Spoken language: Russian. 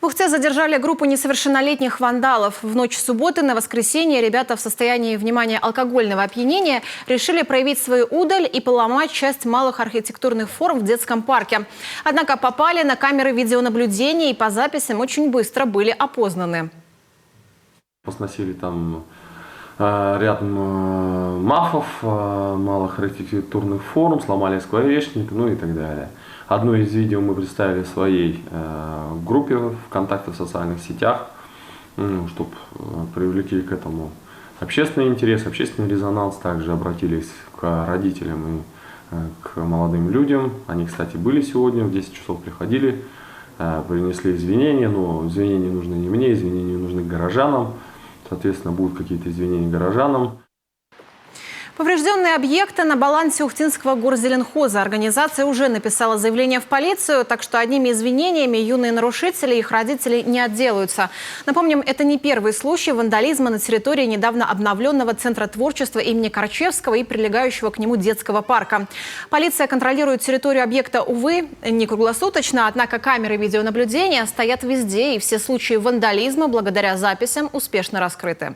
В Ухте задержали группу несовершеннолетних вандалов. В ночь субботы на воскресенье ребята в состоянии, внимания, алкогольного опьянения решили проявить свою удаль и поломать часть малых архитектурных форм в детском парке. Однако попали на камеры видеонаблюдения и по записям очень быстро были опознаны. Сносили там ряд мафов, малых архитектурных форм, сломали скворечник, ну и так далее. Одно из видео мы представили в своей группе ВКонтакте в социальных сетях, чтобы привлекли к этому общественный интерес, общественный резонанс. Также обратились к родителям и к молодым людям. Они, кстати, были сегодня, в 10 часов приходили, принесли извинения, но извинения нужны не мне, извинения нужны горожанам. Соответственно, будут какие-то извинения горожанам. Поврежденные объекты на балансе Ухтинского горзеленхоза. Организация уже написала заявление в полицию, так что одними извинениями юные нарушители и их родители не отделаются. Напомним, это не первый случай вандализма на территории недавно обновленного Центра творчества имени Корчевского и прилегающего к нему детского парка. Полиция контролирует территорию объекта, увы, не круглосуточно, однако камеры видеонаблюдения стоят везде, и все случаи вандализма благодаря записям успешно раскрыты.